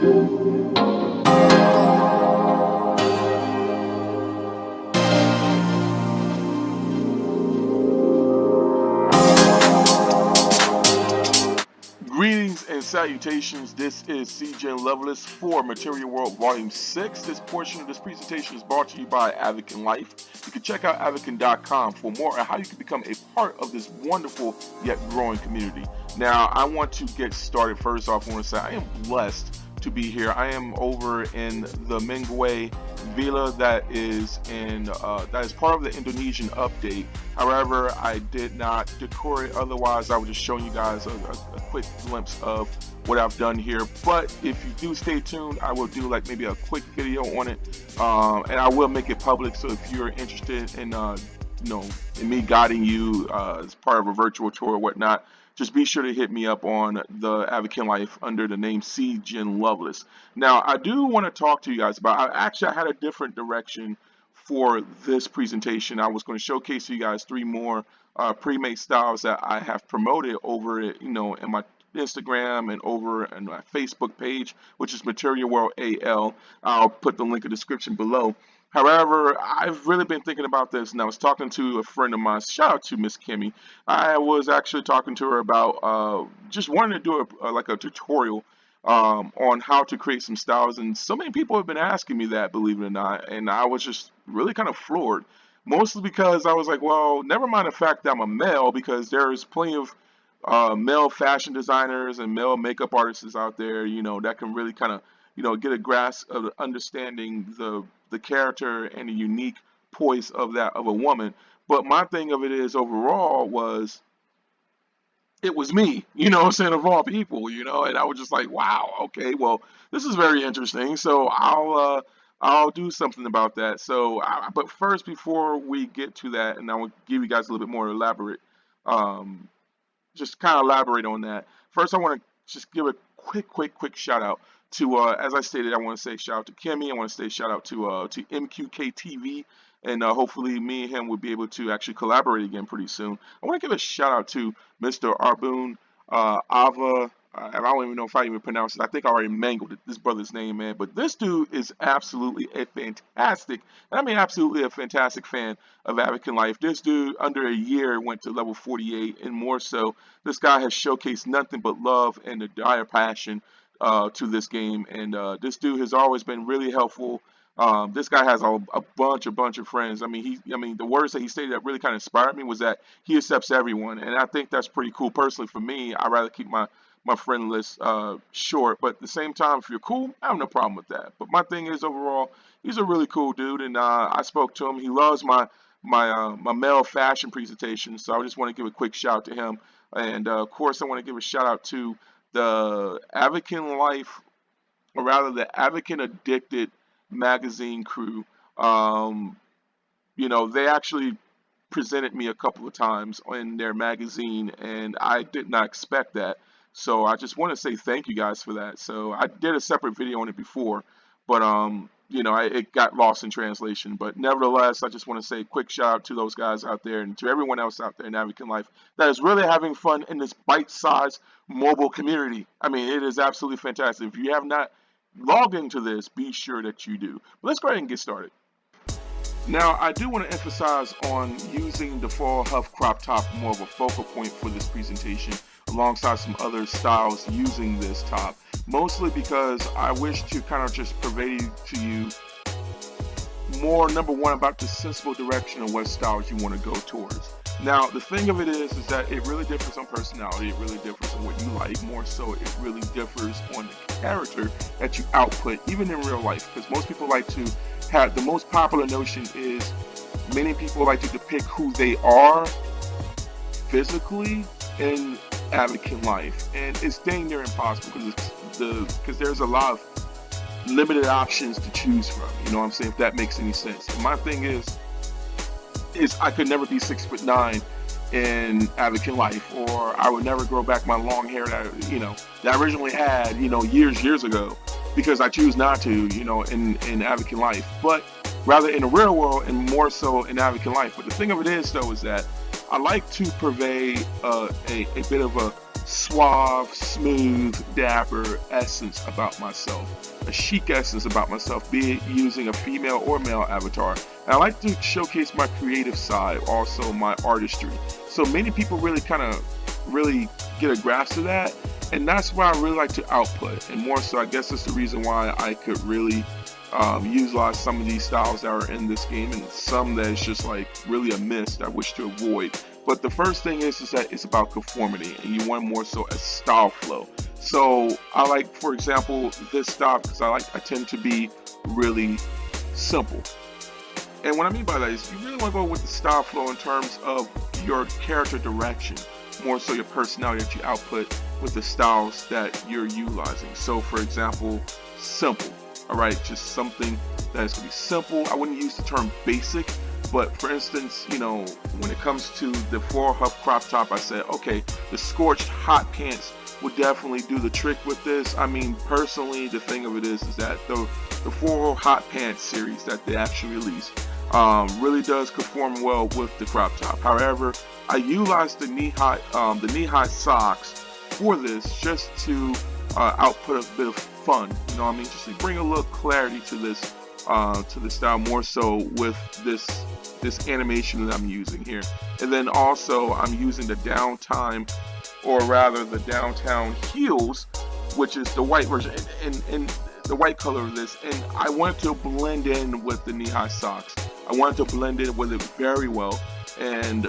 Greetings and salutations. This is CJ Levelist for Material World Volume 6. This portion of this presentation is brought to you by Avakin Life. You can check out avakin.com for more on how you can become a part of this wonderful yet growing community. Now, I want to get started. First off, I want to say I am blessed to be here. I am over in the Mingwe Villa that is part of the Indonesian update. However, I did not decor it. Otherwise, I would just show you guys a quick glimpse of what I've done here. But if you do stay tuned, I will do like maybe a quick video on it, and I will make it public. So if you're interested in in me guiding you as part of a virtual tour or whatnot, just be sure to hit me up on the Avakin Life under the name CJ Loveless. Now, I do want to talk to you guys about, I had a different direction for this presentation. I was going to showcase to you guys 3 more pre-made styles that I have promoted over in my Instagram and over in my Facebook page, which is Material World AL. I'll put the link in the description below. However, I've really been thinking about this, and I was talking to a friend of mine. Shout out to Miss Kimmy. I was actually talking to her about just wanting to do like a tutorial on how to create some styles, and so many people have been asking me that, believe it or not, and I was just really kind of floored, mostly because I was like, well, never mind the fact that I'm a male, because there's plenty of male fashion designers and male makeup artists out there, that can really kind of get a grasp of understanding the character and the unique poise of a woman. But my thing of it is, overall, it was me, what I'm saying, of all people, and I was just like, wow, okay, well, this is very interesting. So I'll do something about that. So, but first, before we get to that, and I will give you guys a little bit more elaborate, just kind of elaborate on that. First, I want to just give a quick shout out to, as I stated, I want to say shout out to Kimmy. I want to say shout out to MQK TV, and hopefully me and him will be able to actually collaborate again pretty soon. I want to give a shout out to Mr. Arbun Ava. I don't even know if I even pronounced it. I think I already mangled this brother's name, man. But this dude is absolutely a fantastic, and I mean absolutely a fantastic fan of Avakin Life. This dude, under a year, went to level 48, and more so, this guy has showcased nothing but love and a dire passion to this game, and this dude has always been really helpful. This guy has a bunch of friends. I mean, the words that he stated that really kind of inspired me was that he accepts everyone, and I think that's pretty cool. Personally, for me, I'd rather keep my friend list short, but at the same time, if you're cool, I have no problem with that. But my thing is, overall, he's a really cool dude, and I spoke to him. He loves my male fashion presentation, so I just want to give a quick shout out to him. And of course, I want to give a shout out to the Avakin Life, or rather the Avakin Addicted magazine crew. They actually presented me a couple of times in their magazine, and I did not expect that. So I just want to say thank you guys for that. So I did a separate video on it before, but it got lost in translation. But nevertheless, I just want to say a quick shout out to those guys out there and to everyone else out there in Avakin Life that is really having fun in this bite-sized mobile community. I mean, it is absolutely fantastic. If you have not logged into this, be sure that you do. But let's go ahead and get started. Now, I do want to emphasize on using the Foal Crop top more of a focal point for this presentation, alongside some other styles using this top, mostly because I wish to kind of just purvey to you more, number one, about the sensible direction of what styles you want to go towards. Now, the thing of it is that it really differs on personality, it really differs on what you like, more so it really differs on the character that you output, even in real life, because most people like to have, the most popular notion is many people like to depict who they are physically in Avakin Life, and it's dang near impossible because there's a lot of limited options to choose from. You know what I'm saying? If that makes any sense. And my thing is I could never be 6'9" in Avakin Life, or I would never grow back my long hair that I originally had years ago, because I choose not to in Avakin Life, but rather in the real world and more so in Avakin Life. But the thing of it is, though, is that I like to purvey a bit of a suave, smooth, dapper essence about myself, a chic essence about myself, be it using a female or male avatar. And I like to showcase my creative side, also my artistry. So many people really get a grasp of that, and that's why I really like to output. And more so, I guess that's the reason why I could really utilize some of these styles that are in this game, and some that is just like really a miss that I wish to avoid. But the first thing is that it's about conformity, and you want more so a style flow. So I like, for example, this style because I tend to be really simple. And what I mean by that is you really want to go with the style flow in terms of your character direction, more so your personality that you output with the styles that you're utilizing. So for example, simple. All right, just something that is going to be simple. I wouldn't use the term basic, but for instance, you know, when it comes to the floral hub crop top, I said, okay, the scorched hot pants would definitely do the trick with this. I mean, personally, the thing of it is that the floral hot pants series that they actually released really does conform well with the crop top. However, I utilized the knee-high socks for this just to output a bit of fun, you know what I mean, just to bring a little clarity to this style, more so with this animation that I'm using here. And then also I'm using the downtime, or rather the downtown heels, which is the white version, and the white color of this, and I wanted to blend in with the knee-high socks. I wanted to blend in with it very well, and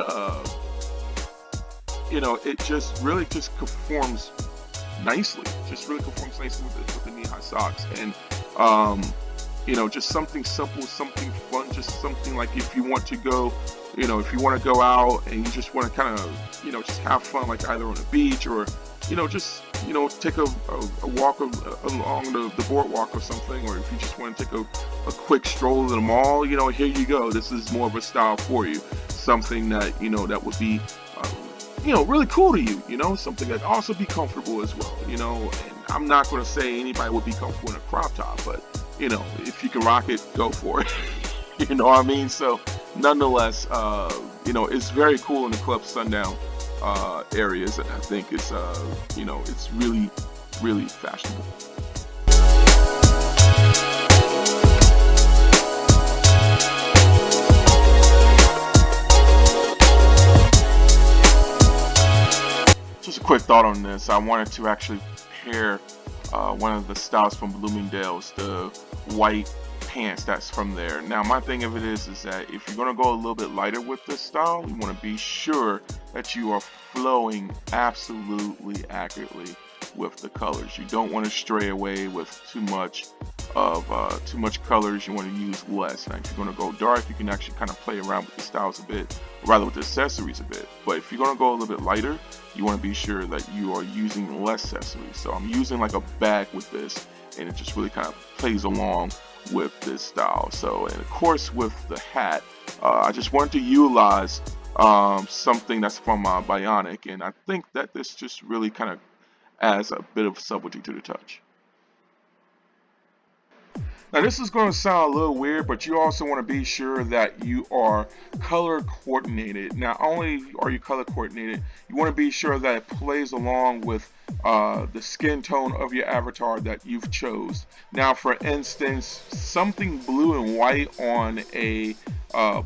you know, it just really just conforms nicely. Just really conforms nicely with the knee-high socks, and you know, just something simple, something fun, just something like if you want to go, you know, if you want to go out and you just want to kind of, you know, just have fun, like either on the beach or, you know, just, you know, take a walk along the boardwalk or something, or if you just want to take a quick stroll to the mall, you know, here you go. This is more of a style for you. Something that, you know, that would be, you know, really cool to you, you know, something that also be comfortable as well, you know. And I'm not going to say anybody would be comfortable in a crop top, but, you know, if you can rock it, go for it. You know what I mean? So nonetheless, you know, it's very cool in the Club Sundown areas, and I think it's you know, it's really, really fashionable. Just a quick thought on this. I wanted to actually pair one of the styles from Bloomingdale's, the white pants that's from there. Now my thing of it is that if you're going to go a little bit lighter with this style, you want to be sure that you are flowing absolutely accurately with the colors. You don't want to stray away with too much colors. You want to use less. Now if you're going to go dark, you can actually kind of play around with the styles a bit, or rather with the accessories a bit. But if you're going to go a little bit lighter, you want to be sure that you are using less accessories. So I'm using like a bag with this, and it just really kind of plays along with this style. So, and of course with the hat, I just wanted to utilize something that's from Bionic, and I think that this just really kind of adds a bit of subtlety to the touch. Now this is going to sound a little weird, but you also want to be sure that you are color coordinated. Not only are you color coordinated, you want to be sure that it plays along with the skin tone of your avatar that you've chose. Now for instance, something blue and white on a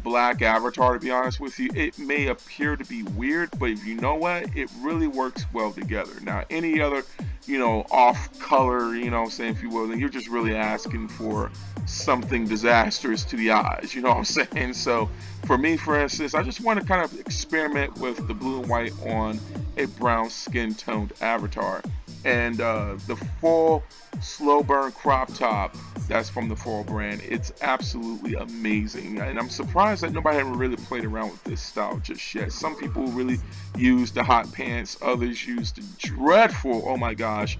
black avatar, to be honest with you, it may appear to be weird, but if you know what, it really works well together. Now any other, you know, off color, you know what I'm saying, if you will, then you're just really asking for something disastrous to the eyes, you know what I'm saying? So for me, for instance, I just want to kind of experiment with the blue and white on a brown skin toned avatar. And the full slow burn crop top that's from the Foal brand, it's absolutely amazing, and I'm surprised that nobody ever really played around with this style just yet. Some people really use the hot pants, others use the dreadful, oh my gosh,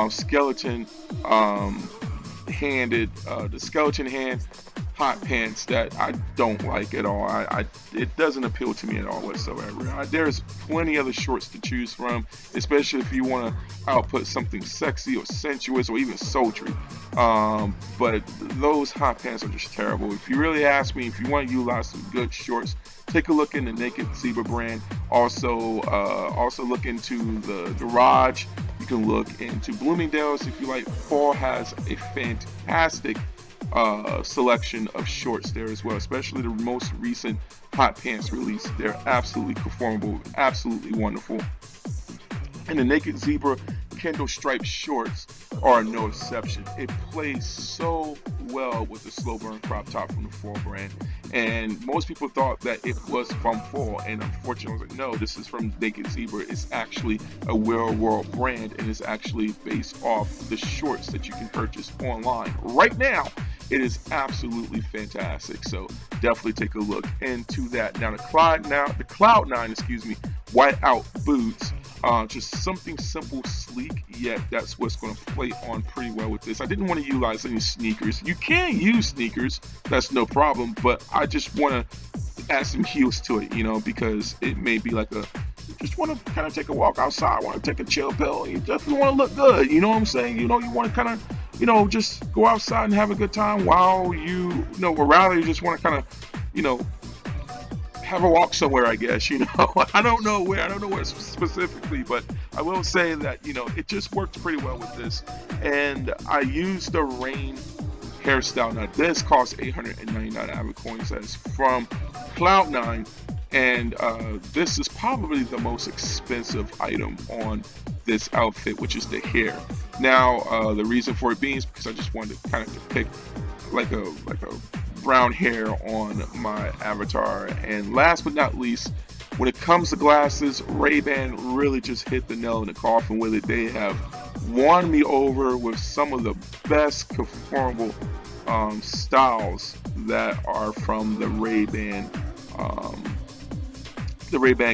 skeleton handed, the skeleton hand hot pants that I don't like at all. It doesn't appeal to me at all whatsoever. There's plenty other shorts to choose from, especially if you want to output something sexy or sensuous or even sultry. But those hot pants are just terrible. If you really ask me, if you want to utilize some good shorts, take a look in the Naked Zebra brand. Also look into the Garage. You can look into Bloomingdale's if you like. Fall has a fantastic selection of shorts there as well, especially the most recent hot pants release. They're absolutely conformable, absolutely wonderful. And the Naked Zebra Kindle striped shorts are no exception. It plays so well with the slow burn crop top from the Foal brand. And most people thought that it was from Foal, and unfortunately I was like, no, this is from Naked Zebra. It's actually a real world brand, and it's actually based off the shorts that you can purchase online right now. It is absolutely fantastic. So definitely take a look into that. Now the Cloud9, whiteout boots. Just something simple, sleek, yet that's what's going to play on pretty well with this. I didn't want to utilize any sneakers. You can use sneakers, that's no problem, but I just want to add some heels to it, because it may be like just want to kind of take a walk outside, want to take a chill pill, you definitely want to look good, you know what I'm saying? You want to kind of, just go outside and have a good time while or rather you just want to kind of, have a walk somewhere, I guess, I don't know where specifically, but I will say that, it just works pretty well with this. And I used the rain hairstyle. Now this costs 899 Avid coins. That's from Cloud9. And this is probably the most expensive item on this outfit, which is the hair. Now, the reason for it being is because I just wanted to kind of depict like a brown hair on my avatar. And last but not least, when it comes to glasses, Ray-Ban really just hit the nail in the coffin with it. They have won me over with some of the best conformable styles that are from the Ray-Ban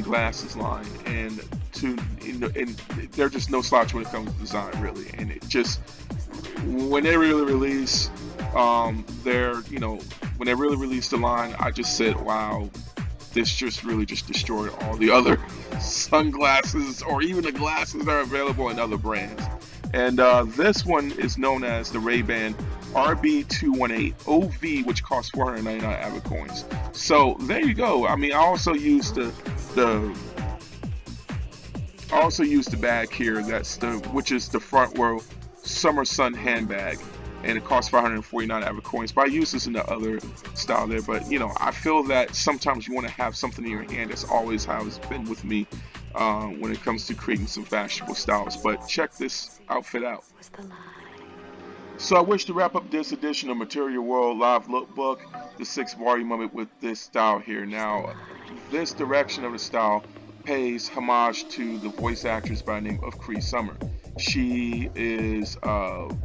glasses line, and they're just no slouch when it comes to design, really. And it just, when they really release when they really released the line, I just said, wow, this just really just destroyed all the other sunglasses or even the glasses that are available in other brands. And this one is known as the Ray-Ban RB218 OV, which costs 499 Avid coins. So there you go. I mean, I also used the bag here. Which is the front row Summer Sun handbag, and it costs 549 Avid coins. But I use this in the other style there. But I feel that sometimes you want to have something in your hand. That's always how it's been with me when it comes to creating some fashionable styles. But check this outfit out. So I wish to wrap up this edition of Material World Live Lookbook, the 6th volume of it, with this style here. Now, this direction of the style pays homage to the voice actress by the name of Cree Summers. She is the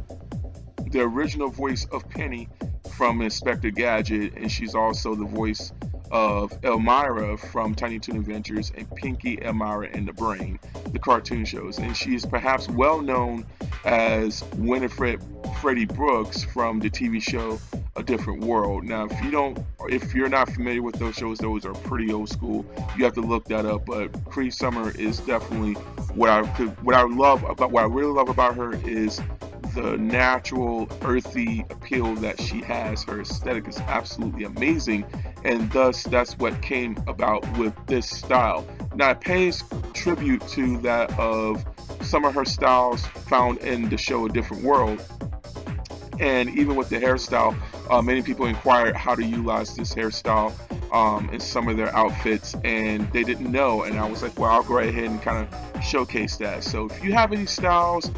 original voice of Penny from Inspector Gadget, and she's also the voice of Elmira from Tiny Toon Adventures and Pinky, Elmira, and the Brain, the cartoon shows. And she is perhaps well known as Winifred Freddie Brooks from the TV show A Different World. Now, if you're not familiar with those shows, those are pretty old school. You have to look that up. But Cree Summers is definitely what I really love about her is the natural, earthy appeal that she has. Her aesthetic is absolutely amazing, and thus that's what came about with this style. Now, it pays tribute to that of some of her styles found in the show A Different World. And even with the hairstyle, many people inquired how to utilize this hairstyle in some of their outfits, and they didn't know. And I was like, well, I'll go right ahead and kind of showcase that. So if you have any styles,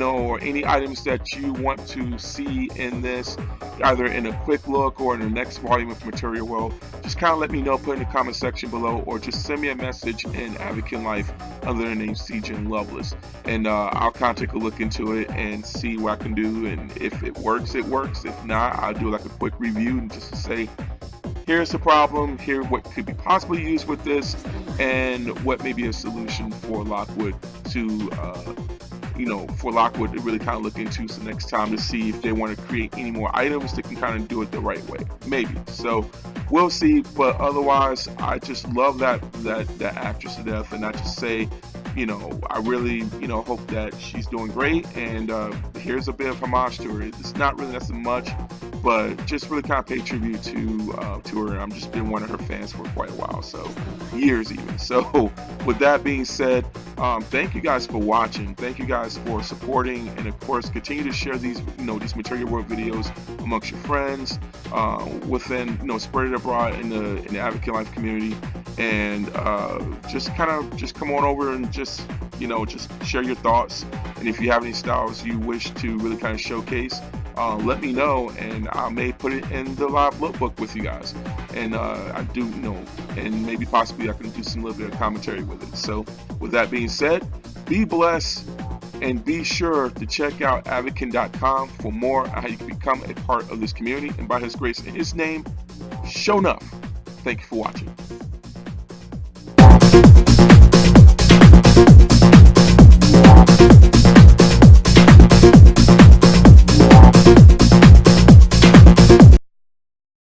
or any items that you want to see in this, either in a quick look or in the next volume of Material World, just kind of let me know, put in the comment section below, or just send me a message in Advocate Life under the name CJ Loveless, and I'll kind of take a look into it and see what I can do, and if it works, it works. If not, I'll do like a quick review and just say, here's the problem, here what could be possibly used with this, and what may be a solution for Lockwood to for Lockwood to really kind of look into some next time to see if they want to create any more items that can kind of do it the right way. Maybe. So we'll see. But otherwise, I just love that actress to death, and I just say, I really, hope that she's doing great. And here's a bit of homage to her. It's not really that much, but just really kind of pay tribute to her. I've just been one of her fans for quite a while, so years even. So with that being said, thank you guys for watching. Thank you guys for supporting, and of course, continue to share these, these Material World videos amongst your friends, within, spread it abroad in the Advocate Life community, and just come on over and just share your thoughts. And if you have any styles you wish to really kind of showcase, let me know, and I may put it in the live lookbook with you guys. And I do, and maybe possibly I can do some little bit of commentary with it. So with that being said, be blessed, and be sure to check out advocate.com for more on how you can become a part of this community. And by His grace and His name, show enough. Thank you for watching.